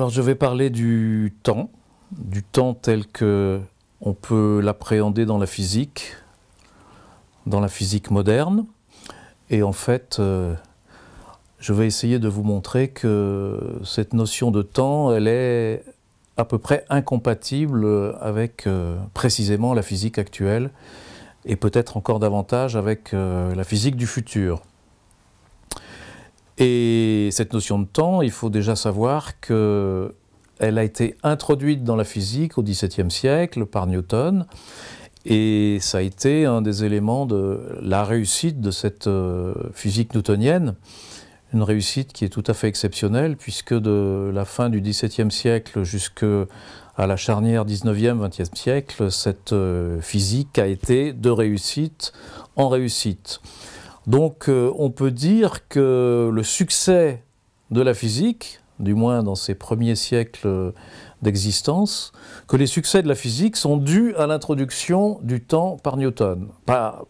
Alors je vais parler du temps tel que on peut l'appréhender dans la physique moderne. Et en fait, je vais essayer de vous montrer que cette notion de temps, elle est à peu près incompatible avec précisément la physique actuelle et peut-être encore davantage avec la physique du futur. Et cette notion de temps, il faut déjà savoir qu'elle a été introduite dans la physique au XVIIe siècle par Newton, et ça a été un des éléments de la réussite de cette physique newtonienne, une réussite qui est tout à fait exceptionnelle, puisque de la fin du XVIIe siècle jusqu'à la charnière XIXe-XXe siècle, cette physique a été de réussite en réussite. Donc on peut dire que le succès de la physique, du moins dans ses premiers siècles d'existence, que les succès de la physique sont dus à l'introduction du temps par Newton. Pas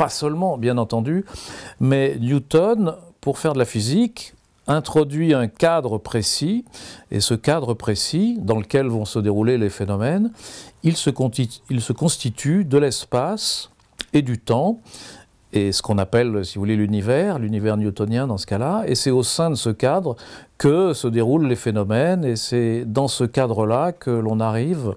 seulement, bien entendu, mais Newton, pour faire de la physique, introduit un cadre précis, et ce cadre précis, dans lequel vont se dérouler les phénomènes, il se constitue de l'espace et du temps, et ce qu'on appelle, si vous voulez, l'univers newtonien dans ce cas-là, et c'est au sein de ce cadre que se déroulent les phénomènes, et c'est dans ce cadre-là que l'on arrive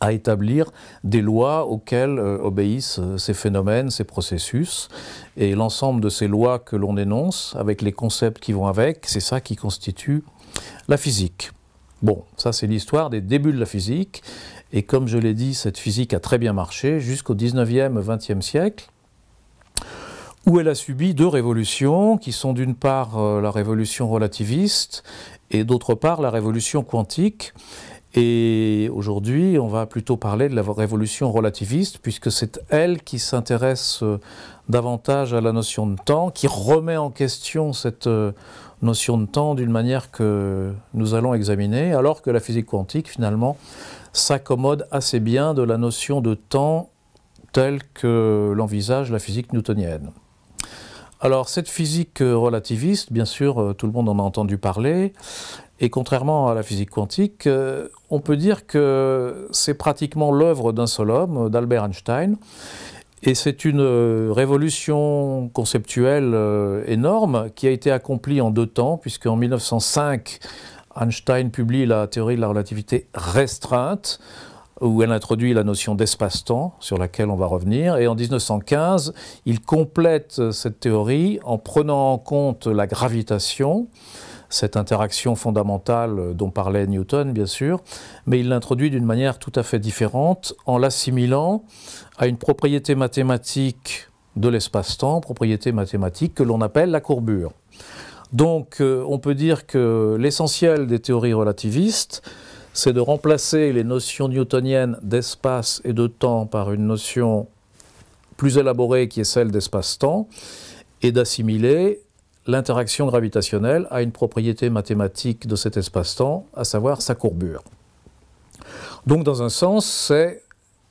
à établir des lois auxquelles obéissent ces phénomènes, ces processus, et l'ensemble de ces lois que l'on énonce, avec les concepts qui vont avec, c'est ça qui constitue la physique. Bon, ça c'est l'histoire des débuts de la physique, et comme je l'ai dit, cette physique a très bien marché jusqu'au XIXe, XXe siècle, où elle a subi deux révolutions, qui sont d'une part la révolution relativiste et d'autre part la révolution quantique. Et aujourd'hui, on va plutôt parler de la révolution relativiste, puisque c'est elle qui s'intéresse davantage à la notion de temps, qui remet en question cette notion de temps d'une manière que nous allons examiner, alors que la physique quantique, finalement, s'accommode assez bien de la notion de temps telle que l'envisage la physique newtonienne. Alors cette physique relativiste, bien sûr, tout le monde en a entendu parler, et contrairement à la physique quantique, on peut dire que c'est pratiquement l'œuvre d'un seul homme, d'Albert Einstein, et c'est une révolution conceptuelle énorme qui a été accomplie en deux temps, puisqu'en 1905, Einstein publie la théorie de la relativité restreinte, où elle introduit la notion d'espace-temps, sur laquelle on va revenir, et en 1915, il complète cette théorie en prenant en compte la gravitation, cette interaction fondamentale dont parlait Newton, bien sûr, mais il l'introduit d'une manière tout à fait différente, en l'assimilant à une propriété mathématique de l'espace-temps, propriété mathématique que l'on appelle la courbure. Donc on peut dire que l'essentiel des théories relativistes, c'est de remplacer les notions newtoniennes d'espace et de temps par une notion plus élaborée qui est celle d'espace-temps, et d'assimiler l'interaction gravitationnelle à une propriété mathématique de cet espace-temps, à savoir sa courbure. Donc dans un sens, c'est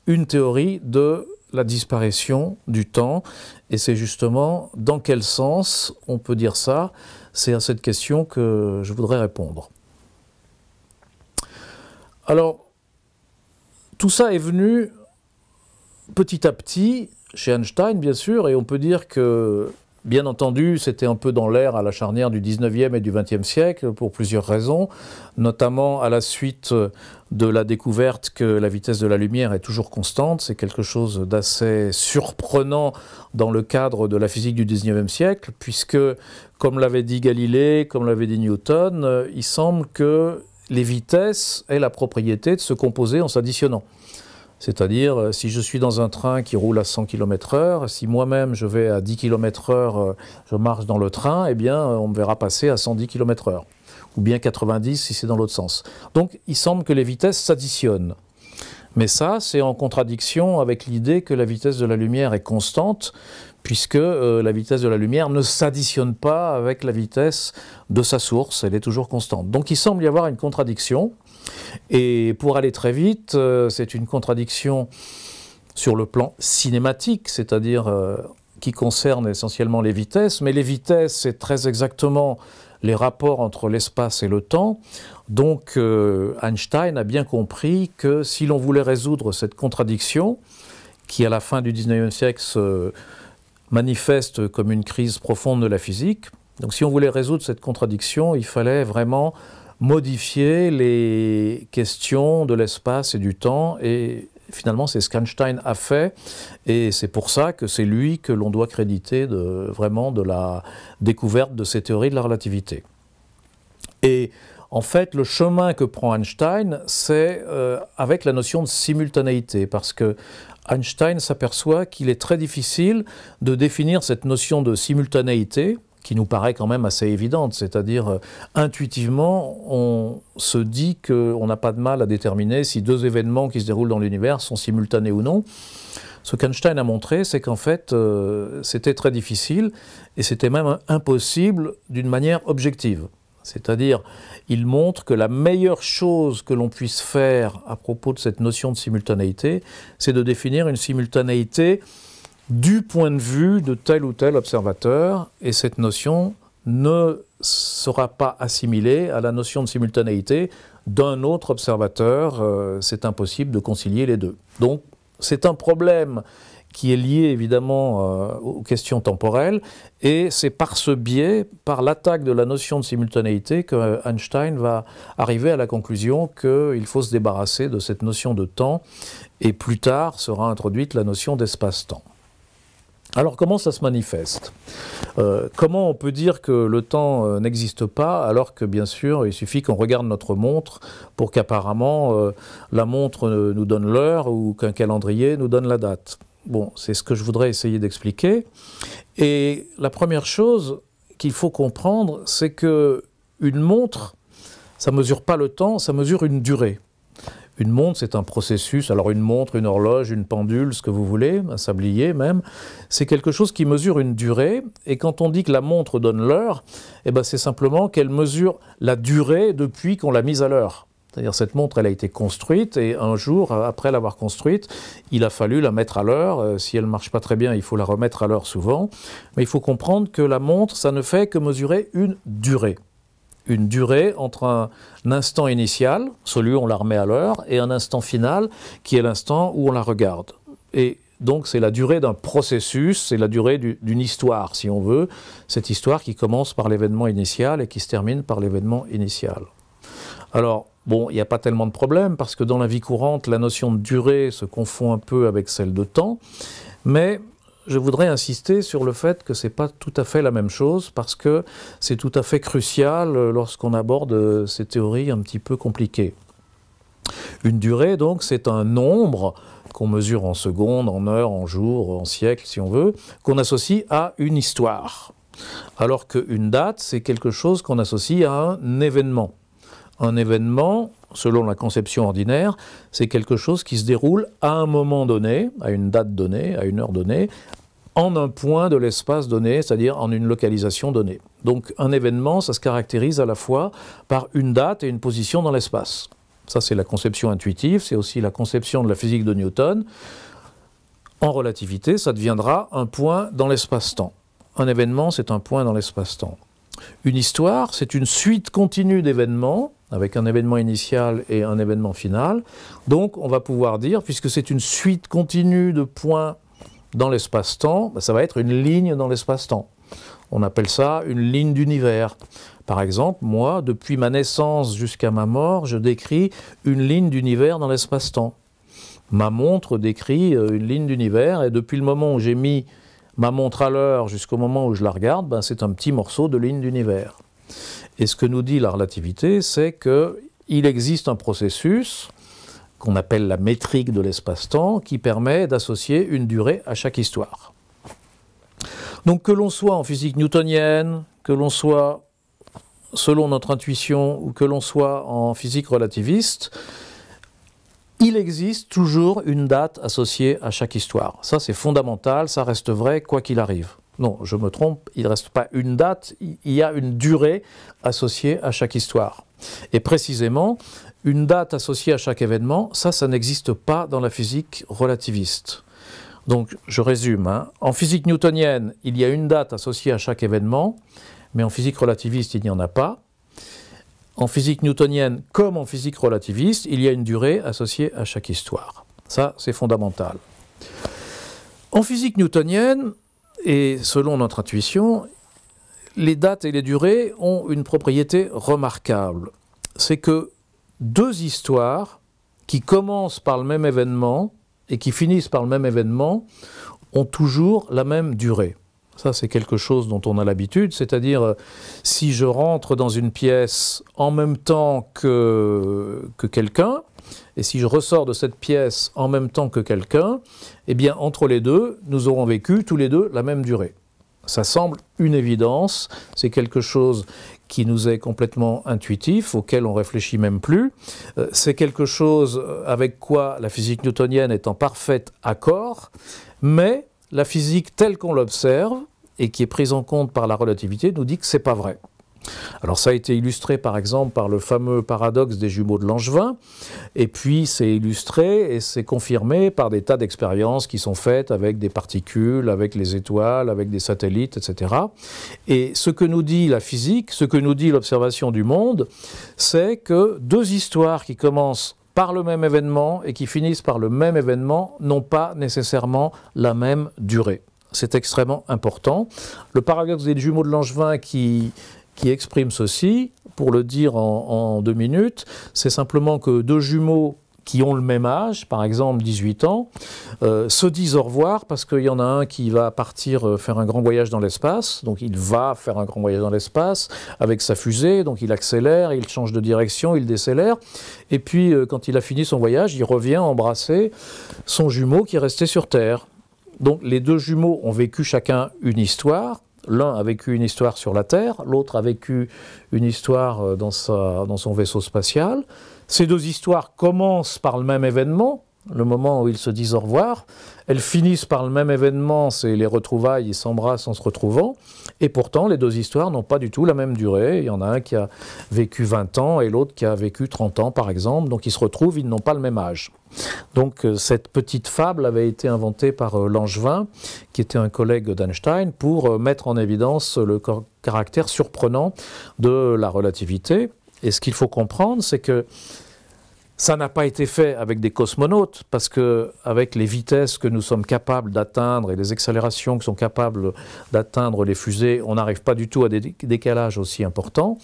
une théorie de la disparition du temps, et c'est justement dans quel sens on peut dire ça, c'est à cette question que je voudrais répondre. Alors, tout ça est venu petit à petit chez Einstein, bien sûr, et on peut dire que, bien entendu, c'était un peu dans l'air à la charnière du 19e et du 20e siècle, pour plusieurs raisons, notamment à la suite de la découverte que la vitesse de la lumière est toujours constante. C'est quelque chose d'assez surprenant dans le cadre de la physique du 19e siècle, puisque, comme l'avait dit Galilée, comme l'avait dit Newton, il semble que les vitesses aient la propriété de se composer en s'additionnant. C'est-à-dire, si je suis dans un train qui roule à 100 km/h, si moi-même je vais à 10 km/h, je marche dans le train, eh bien, on me verra passer à 110 km/h. Ou bien 90 si c'est dans l'autre sens. Donc, il semble que les vitesses s'additionnent. Mais ça, c'est en contradiction avec l'idée que la vitesse de la lumière est constante, puisque la vitesse de la lumière ne s'additionne pas avec la vitesse de sa source, elle est toujours constante. Donc il semble y avoir une contradiction, et pour aller très vite, c'est une contradiction sur le plan cinématique, c'est-à-dire qui concerne essentiellement les vitesses, mais les vitesses, c'est très exactement les rapports entre l'espace et le temps. Donc Einstein a bien compris que si l'on voulait résoudre cette contradiction, qui à la fin du 19e siècle se manifeste comme une crise profonde de la physique, donc si on voulait résoudre cette contradiction, il fallait vraiment modifier les questions de l'espace et du temps, et finalement c'est ce qu'Einstein a fait, et c'est pour ça que c'est lui que l'on doit créditer vraiment de la découverte de ces théories de la relativité. Et en fait, le chemin que prend Einstein, c'est avec la notion de simultanéité, parce que Einstein s'aperçoit qu'il est très difficile de définir cette notion de simultanéité, qui nous paraît quand même assez évidente, c'est-à-dire intuitivement, on se dit qu'on n'a pas de mal à déterminer si deux événements qui se déroulent dans l'univers sont simultanés ou non. Ce qu'Einstein a montré, c'est qu'en fait, c'était très difficile, et c'était même impossible d'une manière objective. C'est-à-dire, il montre que la meilleure chose que l'on puisse faire à propos de cette notion de simultanéité, c'est de définir une simultanéité du point de vue de tel ou tel observateur, et cette notion ne sera pas assimilée à la notion de simultanéité d'un autre observateur. C'est impossible de concilier les deux. Donc c'est un problème qui est lié évidemment aux questions temporelles, et c'est par ce biais, par l'attaque de la notion de simultanéité, que Einstein va arriver à la conclusion qu'il faut se débarrasser de cette notion de temps, et plus tard sera introduite la notion d'espace-temps. Alors comment ça se manifeste? Comment on peut dire que le temps n'existe pas, alors que bien sûr il suffit qu'on regarde notre montre pour qu'apparemment la montre nous donne l'heure, ou qu'un calendrier nous donne la date? Bon, c'est ce que je voudrais essayer d'expliquer. Et la première chose qu'il faut comprendre, c'est que une montre, ça ne mesure pas le temps, ça mesure une durée. Une montre, c'est un processus, alors une montre, une horloge, une pendule, ce que vous voulez, un sablier même, c'est quelque chose qui mesure une durée, et quand on dit que la montre donne l'heure, eh ben c'est simplement qu'elle mesure la durée depuis qu'on l'a mise à l'heure. C'est-à-dire cette montre, elle a été construite, et un jour, après l'avoir construite, il a fallu la mettre à l'heure. Si elle ne marche pas très bien, il faut la remettre à l'heure souvent. Mais il faut comprendre que la montre, ça ne fait que mesurer une durée. Une durée entre un instant initial, celui où on la remet à l'heure, et un instant final, qui est l'instant où on la regarde. Et donc c'est la durée d'un processus, c'est la durée d'une histoire, si on veut. Cette histoire qui commence par l'événement initial et qui se termine par l'événement initial. Alors, bon, il n'y a pas tellement de problème, parce que dans la vie courante, la notion de durée se confond un peu avec celle de temps, mais je voudrais insister sur le fait que ce n'est pas tout à fait la même chose, parce que c'est tout à fait crucial lorsqu'on aborde ces théories un petit peu compliquées. Une durée, donc, c'est un nombre qu'on mesure en secondes, en heures, en jours, en siècles, si on veut, qu'on associe à une histoire. Alors qu'une date, c'est quelque chose qu'on associe à un événement. Un événement, selon la conception ordinaire, c'est quelque chose qui se déroule à un moment donné, à une date donnée, à une heure donnée, en un point de l'espace donné, c'est-à-dire en une localisation donnée. Donc un événement, ça se caractérise à la fois par une date et une position dans l'espace. Ça, c'est la conception intuitive, c'est aussi la conception de la physique de Newton. En relativité, ça deviendra un point dans l'espace-temps. Un événement, c'est un point dans l'espace-temps. Une histoire, c'est une suite continue d'événements, avec un événement initial et un événement final. Donc on va pouvoir dire, puisque c'est une suite continue de points dans l'espace-temps, ça va être une ligne dans l'espace-temps. On appelle ça une ligne d'univers. Par exemple, moi, depuis ma naissance jusqu'à ma mort, je décris une ligne d'univers dans l'espace-temps. Ma montre décrit une ligne d'univers, et depuis le moment où j'ai mis ma montre à l'heure jusqu'au moment où je la regarde, c'est un petit morceau de ligne d'univers. Et ce que nous dit la relativité, c'est qu'il existe un processus qu'on appelle la métrique de l'espace-temps, qui permet d'associer une durée à chaque histoire. Donc que l'on soit en physique newtonienne, que l'on soit selon notre intuition, ou que l'on soit en physique relativiste, il existe toujours une date associée à chaque histoire. Ça, c'est fondamental, ça reste vrai quoi qu'il arrive. Non, je me trompe, il ne reste pas une date, il y a une durée associée à chaque histoire. Et précisément, une date associée à chaque événement, ça n'existe pas dans la physique relativiste. Donc, je résume. En physique newtonienne, il y a une date associée à chaque événement, mais en physique relativiste, il n'y en a pas. En physique newtonienne, comme en physique relativiste, il y a une durée associée à chaque histoire. Ça, c'est fondamental. En physique newtonienne, et selon notre intuition, les dates et les durées ont une propriété remarquable. C'est que deux histoires qui commencent par le même événement et qui finissent par le même événement ont toujours la même durée. Ça, c'est quelque chose dont on a l'habitude, c'est-à-dire si je rentre dans une pièce en même temps que quelqu'un, et si je ressors de cette pièce en même temps que quelqu'un, eh bien, entre les deux, nous aurons vécu tous les deux la même durée. Ça semble une évidence, c'est quelque chose qui nous est complètement intuitif, auquel on réfléchit même plus. C'est quelque chose avec quoi la physique newtonienne est en parfait accord, mais la physique telle qu'on l'observe, et qui est prise en compte par la relativité, nous dit que ce n'est pas vrai. Alors ça a été illustré par exemple par le fameux paradoxe des jumeaux de Langevin, et puis c'est illustré et c'est confirmé par des tas d'expériences qui sont faites avec des particules, avec les étoiles, avec des satellites, etc. Et ce que nous dit la physique, ce que nous dit l'observation du monde, c'est que deux histoires qui commencent par le même événement et qui finissent par le même événement n'ont pas nécessairement la même durée. C'est extrêmement important. Le paradoxe des jumeaux de Langevin qui exprime ceci, pour le dire en 2 minutes, c'est simplement que deux jumeaux qui ont le même âge, par exemple 18 ans, se disent au revoir parce qu'il y en a un qui va partir faire un grand voyage dans l'espace, donc il va faire un grand voyage dans l'espace avec sa fusée, donc il accélère, il change de direction, il décélère, et puis quand il a fini son voyage, il revient embrasser son jumeau qui est resté sur Terre. Donc les deux jumeaux ont vécu chacun une histoire. L'un a vécu une histoire sur la Terre, l'autre a vécu une histoire dans son vaisseau spatial. Ces deux histoires commencent par le même événement, le moment où ils se disent au revoir. Elles finissent par le même événement, c'est les retrouvailles, ils s'embrassent en se retrouvant. Et pourtant, les deux histoires n'ont pas du tout la même durée. Il y en a un qui a vécu 20 ans et l'autre qui a vécu 30 ans, par exemple. Donc ils se retrouvent, ils n'ont pas le même âge. Donc cette petite fable avait été inventée par Langevin, qui était un collègue d'Einstein, pour mettre en évidence le caractère surprenant de la relativité. Et ce qu'il faut comprendre, c'est que ça n'a pas été fait avec des cosmonautes, parce qu'avec les vitesses que nous sommes capables d'atteindre et les accélérations que sont capables d'atteindre les fusées, on n'arrive pas du tout à des décalages aussi importants,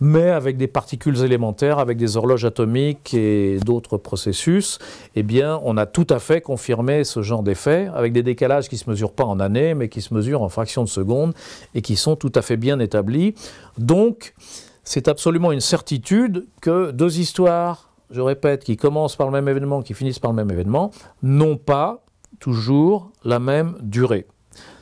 mais avec des particules élémentaires, avec des horloges atomiques et d'autres processus, eh bien, on a tout à fait confirmé ce genre d'effet, avec des décalages qui ne se mesurent pas en années, mais qui se mesurent en fractions de secondes, et qui sont tout à fait bien établis. Donc, c'est absolument une certitude que deux histoires, je répète, qui commencent par le même événement, qui finissent par le même événement, n'ont pas toujours la même durée.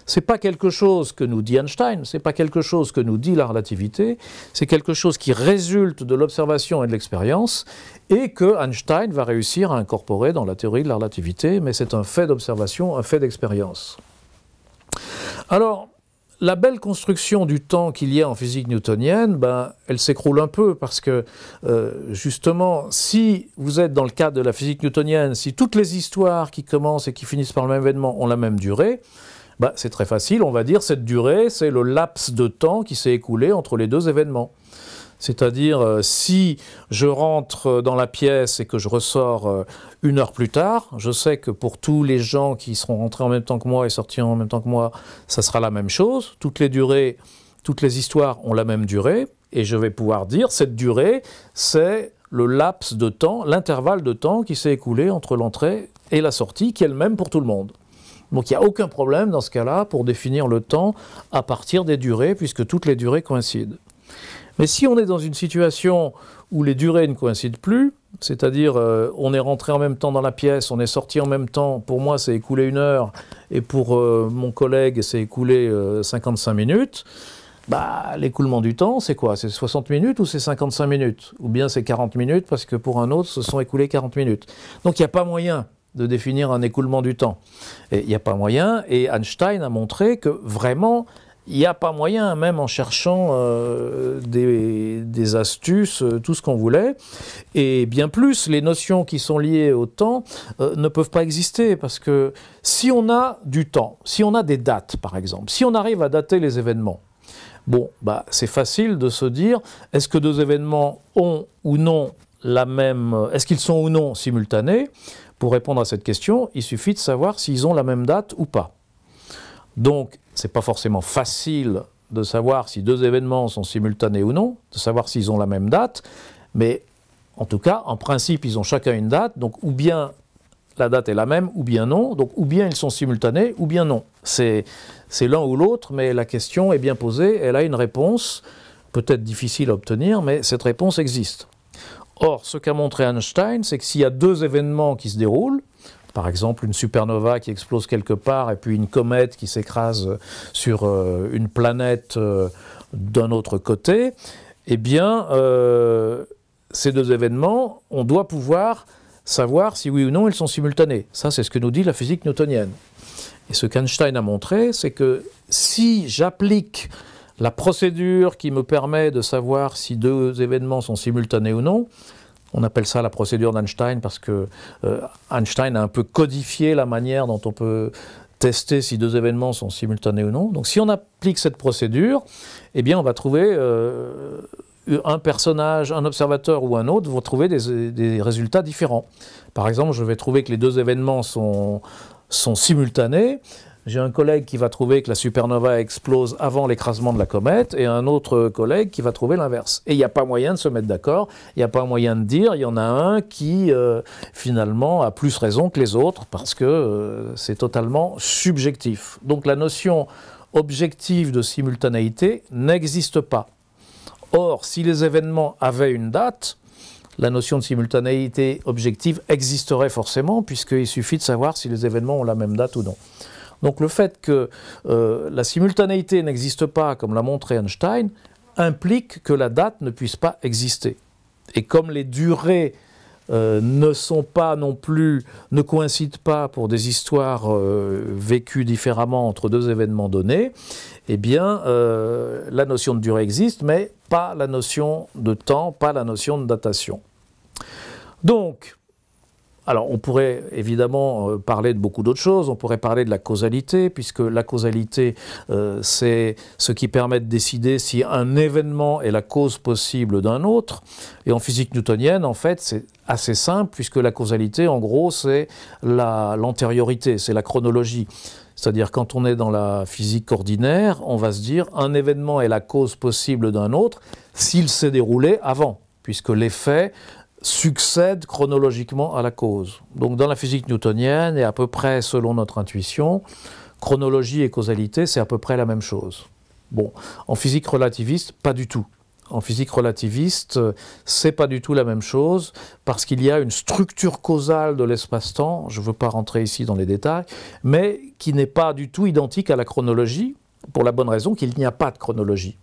Ce n'est pas quelque chose que nous dit Einstein, ce n'est pas quelque chose que nous dit la relativité, c'est quelque chose qui résulte de l'observation et de l'expérience, et que Einstein va réussir à incorporer dans la théorie de la relativité, mais c'est un fait d'observation, un fait d'expérience. Alors, la belle construction du temps qu'il y a en physique newtonienne, elle s'écroule un peu parce que, justement, si vous êtes dans le cadre de la physique newtonienne, si toutes les histoires qui commencent et qui finissent par le même événement ont la même durée, c'est très facile, on va dire cette durée, c'est le laps de temps qui s'est écoulé entre les deux événements. C'est-à-dire, si je rentre dans la pièce et que je ressors 1 heure plus tard, je sais que pour tous les gens qui seront rentrés en même temps que moi et sortis en même temps que moi, ça sera la même chose. Toutes les histoires ont la même durée, et je vais pouvoir dire, cette durée, c'est le laps de temps, l'intervalle de temps qui s'est écoulé entre l'entrée et la sortie, qui est le même pour tout le monde. Donc il n'y a aucun problème dans ce cas-là pour définir le temps à partir des durées, puisque toutes les durées coïncident. Mais si on est dans une situation où les durées ne coïncident plus, c'est-à-dire on est rentré en même temps dans la pièce, on est sorti en même temps, pour moi c'est écoulé 1 heure, et pour mon collègue c'est écoulé 55 minutes, l'écoulement du temps c'est quoi? C'est 60 minutes ou c'est 55 minutes? Ou bien c'est 40 minutes parce que pour un autre se sont écoulées 40 minutes. Donc il n'y a pas moyen de définir un écoulement du temps. Et il n'y a pas moyen, et Einstein a montré que vraiment, il n'y a pas moyen, même en cherchant des astuces, tout ce qu'on voulait. Et bien plus, les notions qui sont liées au temps ne peuvent pas exister, parce que si on a du temps, si on a des dates par exemple, si on arrive à dater les événements, Bon, bah, c'est facile de se dire, est-ce que deux événements ont ou non la même... Est-ce qu'ils sont ou non simultanés? Pour répondre à cette question, il suffit de savoir s'ils ont la même date ou pas. Donc, ce n'est pas forcément facile de savoir si deux événements sont simultanés ou non, de savoir s'ils ont la même date, mais en tout cas, en principe, ils ont chacun une date, donc ou bien la date est la même, ou bien non, donc ou bien ils sont simultanés, ou bien non. C'est l'un ou l'autre, mais la question est bien posée, elle a une réponse, peut-être difficile à obtenir, mais cette réponse existe. Or, ce qu'a montré Einstein, c'est que s'il y a deux événements qui se déroulent, par exemple une supernova qui explose quelque part et puis une comète qui s'écrase sur une planète d'un autre côté, eh bien, ces deux événements, on doit pouvoir savoir si oui ou non ils sont simultanés. Ça, c'est ce que nous dit la physique newtonienne. Et ce qu'Einstein a montré, c'est que si j'applique la procédure qui me permet de savoir si deux événements sont simultanés ou non, on appelle ça la procédure d'Einstein parce que Einstein a un peu codifié la manière dont on peut tester si deux événements sont simultanés ou non. Donc si on applique cette procédure, eh bien on va trouver un personnage, un observateur ou un autre vont trouver des résultats différents. Par exemple, je vais trouver que les deux événements sont simultanés. J'ai un collègue qui va trouver que la supernova explose avant l'écrasement de la comète et un autre collègue qui va trouver l'inverse. Et il n'y a pas moyen de se mettre d'accord, il n'y a pas moyen de dire, il y en a un qui finalement a plus raison que les autres parce que c'est totalement subjectif. Donc la notion objective de simultanéité n'existe pas. Or, si les événements avaient une date, la notion de simultanéité objective existerait forcément, puisqu'il suffit de savoir si les événements ont la même date ou non. Donc le fait que la simultanéité n'existe pas, comme l'a montré Einstein, implique que la date ne puisse pas exister. Et comme les durées ne sont pas non plus, ne coïncident pas pour des histoires vécues différemment entre deux événements donnés, eh bien la notion de durée existe, mais pas la notion de temps, pas la notion de datation. Donc, alors on pourrait évidemment parler de beaucoup d'autres choses, on pourrait parler de la causalité, puisque la causalité c'est ce qui permet de décider si un événement est la cause possible d'un autre, et en physique newtonienne en fait c'est assez simple, puisque la causalité en gros c'est l'antériorité, c'est la chronologie. C'est-à-dire quand on est dans la physique ordinaire, on va se dire un événement est la cause possible d'un autre s'il s'est déroulé avant, puisque l'effet succède chronologiquement à la cause. Donc dans la physique newtonienne, et à peu près selon notre intuition, chronologie et causalité, c'est à peu près la même chose. Bon, en physique relativiste, pas du tout. En physique relativiste, c'est pas du tout la même chose, parce qu'il y a une structure causale de l'espace-temps, je ne veux pas rentrer ici dans les détails, mais qui n'est pas du tout identique à la chronologie, pour la bonne raison qu'il n'y a pas de chronologie.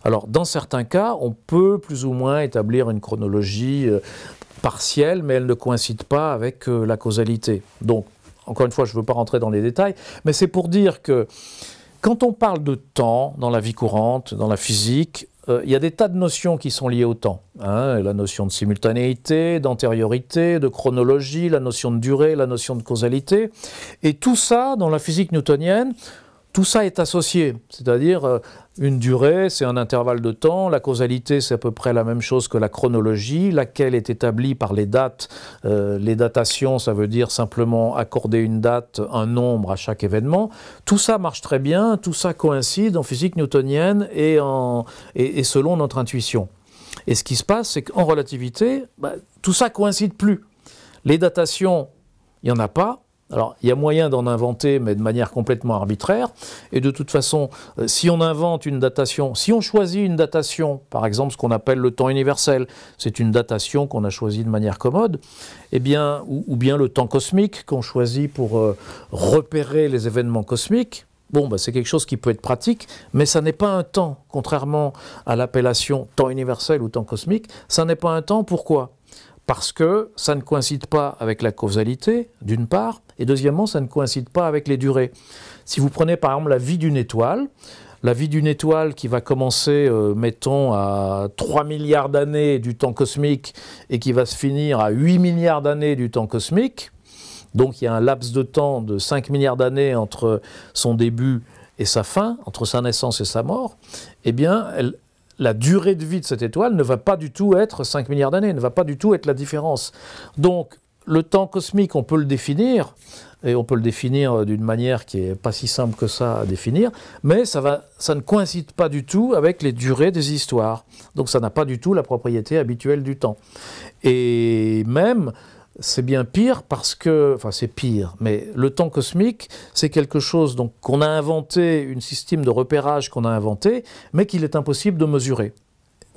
Alors, dans certains cas, on peut plus ou moins établir une chronologie partielle, mais elle ne coïncide pas avec la causalité. Donc, encore une fois, je ne veux pas rentrer dans les détails, mais c'est pour dire que quand on parle de temps dans la vie courante, dans la physique, il y a des tas de notions qui sont liées au temps. Hein, la notion de simultanéité, d'antériorité, de chronologie, la notion de durée, la notion de causalité. Et tout ça, dans la physique newtonienne, tout ça est associé, c'est-à-dire une durée, c'est un intervalle de temps, la causalité, c'est à peu près la même chose que la chronologie, laquelle est établie par les dates. Les datations, ça veut dire simplement accorder une date, un nombre à chaque événement. Tout ça marche très bien, tout ça coïncide en physique newtonienne et selon notre intuition. Et ce qui se passe, c'est qu'en relativité, tout ça ne coïncide plus. Les datations, il n'y en a pas. Alors, il y a moyen d'en inventer, mais de manière complètement arbitraire. Et de toute façon, si on invente une datation, si on choisit une datation, par exemple ce qu'on appelle le temps universel, c'est une datation qu'on a choisie de manière commode, eh bien, ou bien le temps cosmique qu'on choisit pour repérer les événements cosmiques, bon, c'est quelque chose qui peut être pratique, mais ça n'est pas un temps, contrairement à l'appellation temps universel ou temps cosmique, ça n'est pas un temps, pourquoi ? Parce que ça ne coïncide pas avec la causalité, d'une part, et deuxièmement, ça ne coïncide pas avec les durées. Si vous prenez par exemple la vie d'une étoile qui va commencer, mettons, à 3 milliards d'années du temps cosmique et qui va se finir à 8 milliards d'années du temps cosmique, donc il y a un laps de temps de 5 milliards d'années entre son début et sa fin, entre sa naissance et sa mort, eh bien, la durée de vie de cette étoile ne va pas du tout être 5 milliards d'années, ne va pas du tout être la différence. Donc, le temps cosmique, on peut le définir, et on peut le définir d'une manière qui n'est pas si simple que ça à définir, mais ça ne coïncide pas du tout avec les durées des histoires. Donc ça n'a pas du tout la propriété habituelle du temps. Et même, c'est bien pire parce que, enfin c'est pire, mais le temps cosmique, c'est quelque chose donc, qu'on a inventé, un système de repérage qu'on a inventé, mais qu'il est impossible de mesurer.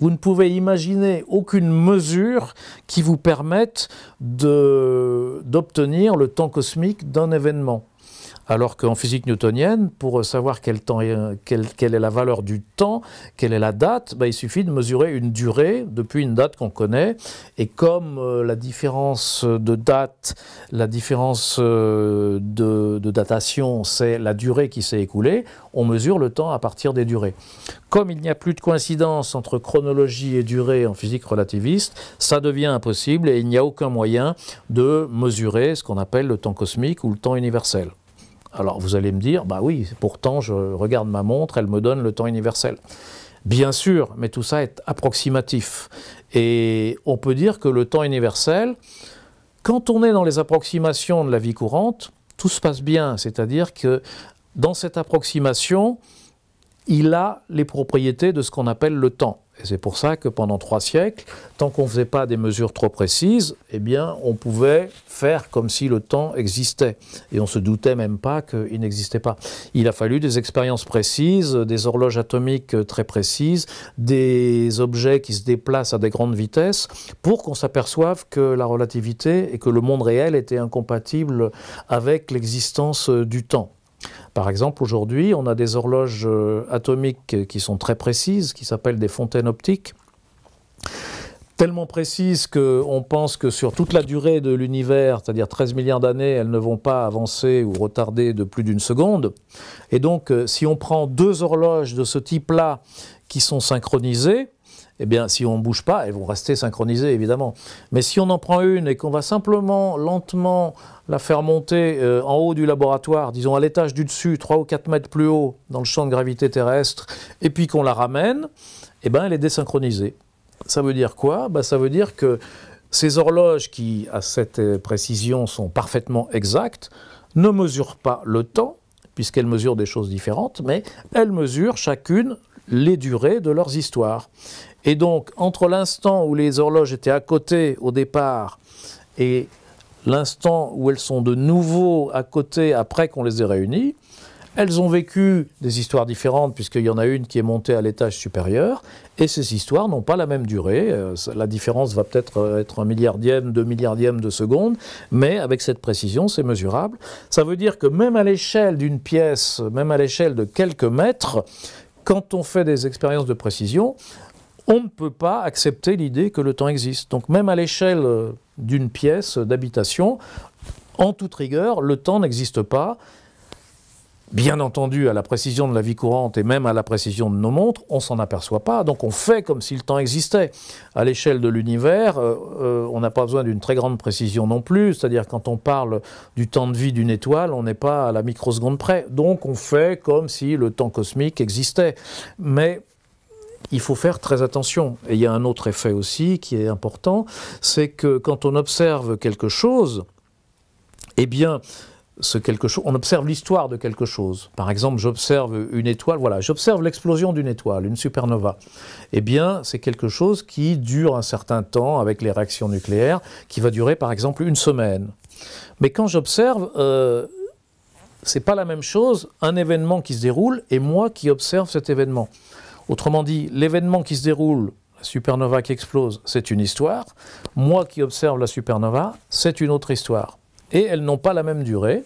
Vous ne pouvez imaginer aucune mesure qui vous permette d'obtenir le temps cosmique d'un événement. Alors qu'en physique newtonienne, pour savoir quelle est la valeur du temps, quelle est la date, il suffit de mesurer une durée depuis une date qu'on connaît. Et comme la différence de date, la différence de datation, c'est la durée qui s'est écoulée, on mesure le temps à partir des durées. Comme il n'y a plus de coïncidence entre chronologie et durée en physique relativiste, ça devient impossible et il n'y a aucun moyen de mesurer ce qu'on appelle le temps cosmique ou le temps universel. Alors vous allez me dire, bah oui, pourtant je regarde ma montre, elle me donne le temps universel. Bien sûr, mais tout ça est approximatif. Et on peut dire que le temps universel, quand on est dans les approximations de la vie courante, tout se passe bien. C'est-à-dire que dans cette approximation, il a les propriétés de ce qu'on appelle le temps. Et c'est pour ça que pendant 3 siècles, tant qu'on ne faisait pas des mesures trop précises, eh bien, on pouvait faire comme si le temps existait. Et on ne se doutait même pas qu'il n'existait pas. Il a fallu des expériences précises, des horloges atomiques très précises, des objets qui se déplacent à des grandes vitesses, pour qu'on s'aperçoive que la relativité et que le monde réel étaient incompatibles avec l'existence du temps. Par exemple, aujourd'hui, on a des horloges atomiques qui sont très précises, qui s'appellent des fontaines optiques, tellement précises qu'on pense que sur toute la durée de l'univers, c'est-à-dire 13 milliards d'années, elles ne vont pas avancer ou retarder de plus d'une seconde. Et donc, si on prend 2 horloges de ce type-là qui sont synchronisées, eh bien, si on ne bouge pas, elles vont rester synchronisées, évidemment. Mais si on en prend une et qu'on va simplement, lentement, la faire monter en haut du laboratoire, disons à l'étage du dessus, 3 ou 4 mètres plus haut, dans le champ de gravité terrestre, et puis qu'on la ramène, eh bien, elle est désynchronisée. Ça veut dire quoi? Ça veut dire que ces horloges qui, à cette précision, sont parfaitement exactes, ne mesurent pas le temps, puisqu'elles mesurent des choses différentes, mais elles mesurent chacune les durées de leurs histoires. Et donc, entre l'instant où les horloges étaient à côté au départ et l'instant où elles sont de nouveau à côté après qu'on les ait réunies, elles ont vécu des histoires différentes puisqu'il y en a une qui est montée à l'étage supérieur et ces histoires n'ont pas la même durée. La différence va peut-être être 1 milliardième, 2 milliardièmes de seconde, mais avec cette précision, c'est mesurable. Ça veut dire que même à l'échelle d'une pièce, même à l'échelle de quelques mètres, quand on fait des expériences de précision, on ne peut pas accepter l'idée que le temps existe. Donc même à l'échelle d'une pièce d'habitation, en toute rigueur, le temps n'existe pas. Bien entendu, à la précision de la vie courante et même à la précision de nos montres, on ne s'en aperçoit pas. Donc on fait comme si le temps existait. À l'échelle de l'univers, on n'a pas besoin d'une très grande précision non plus. C'est-à-dire quand on parle du temps de vie d'une étoile, on n'est pas à la microseconde près. Donc on fait comme si le temps cosmique existait. Mais il faut faire très attention. Et il y a un autre effet aussi qui est important, c'est que quand on observe quelque chose, eh bien, on observe l'histoire de quelque chose. Par exemple, j'observe une étoile, voilà, j'observe l'explosion d'une étoile, une supernova. Eh bien, c'est quelque chose qui dure un certain temps avec les réactions nucléaires, qui va durer par exemple 1 semaine. Mais quand j'observe, c'est pas la même chose, un événement qui se déroule et moi qui observe cet événement. Autrement dit, l'événement qui se déroule, la supernova qui explose, c'est une histoire. Moi qui observe la supernova, c'est une autre histoire. Et elles n'ont pas la même durée.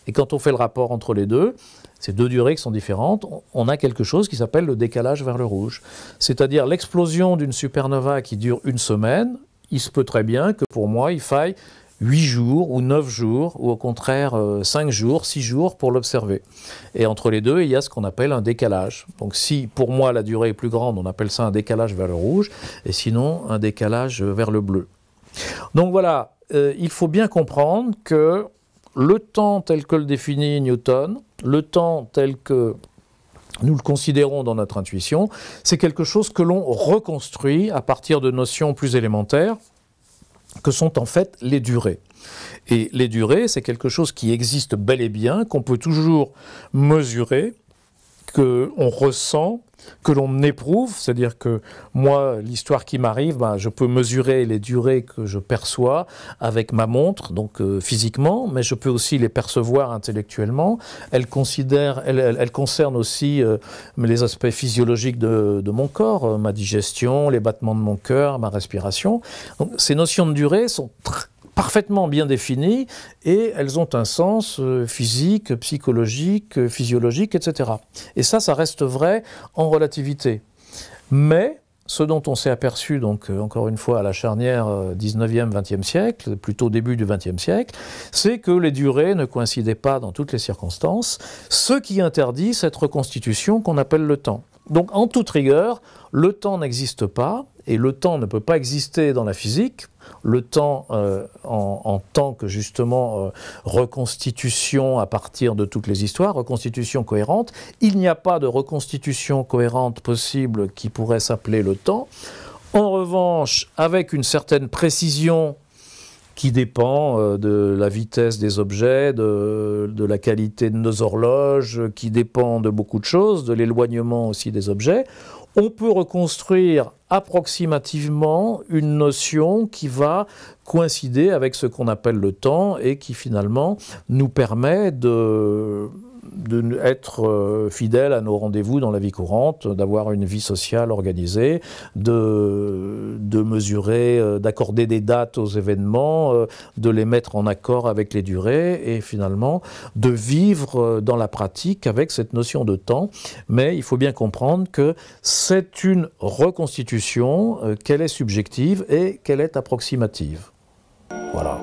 Et quand on fait le rapport entre les deux, ces 2 durées qui sont différentes, on a quelque chose qui s'appelle le décalage vers le rouge. C'est-à-dire l'explosion d'une supernova qui dure 1 semaine, il se peut très bien que pour moi, il faille 8 jours ou 9 jours, ou au contraire 5 jours, 6 jours pour l'observer. Et entre les deux, il y a ce qu'on appelle un décalage. Donc si pour moi la durée est plus grande, on appelle ça un décalage vers le rouge, et sinon un décalage vers le bleu. Donc voilà, il faut bien comprendre que le temps tel que le définit Newton, le temps tel que nous le considérons dans notre intuition, c'est quelque chose que l'on reconstruit à partir de notions plus élémentaires, que sont en fait les durées. Et les durées, c'est quelque chose qui existe bel et bien, qu'on peut toujours mesurer, qu'on ressent, que l'on éprouve, c'est-à-dire que moi, l'histoire qui m'arrive, je peux mesurer les durées que je perçois avec ma montre, donc physiquement, mais je peux aussi les percevoir intellectuellement. Elles concernent aussi les aspects physiologiques de mon corps, ma digestion, les battements de mon cœur, ma respiration. Donc, ces notions de durée sont parfaitement bien définies et elles ont un sens physique, psychologique, physiologique, etc. Et ça reste vrai en relativité. Mais ce dont on s'est aperçu, donc encore une fois à la charnière 19e, 20e siècle, plutôt début du 20e siècle, c'est que les durées ne coïncidaient pas dans toutes les circonstances, ce qui interdit cette reconstitution qu'on appelle le temps. Donc en toute rigueur, le temps n'existe pas, et le temps ne peut pas exister dans la physique. Le temps en tant que justement reconstitution à partir de toutes les histoires, reconstitution cohérente. Il n'y a pas de reconstitution cohérente possible qui pourrait s'appeler le temps. En revanche, avec une certaine précision qui dépend de la vitesse des objets, de la qualité de nos horloges, qui dépend de beaucoup de choses, de l'éloignement aussi des objets, on peut reconstruire approximativement une notion qui va coïncider avec ce qu'on appelle le temps et qui finalement nous permet d'être fidèles à nos rendez-vous dans la vie courante, d'avoir une vie sociale organisée, de mesurer, d'accorder des dates aux événements, de les mettre en accord avec les durées et finalement de vivre dans la pratique avec cette notion de temps. Mais il faut bien comprendre que c'est une reconstitution, qu'elle est subjective et qu'elle est approximative. Voilà.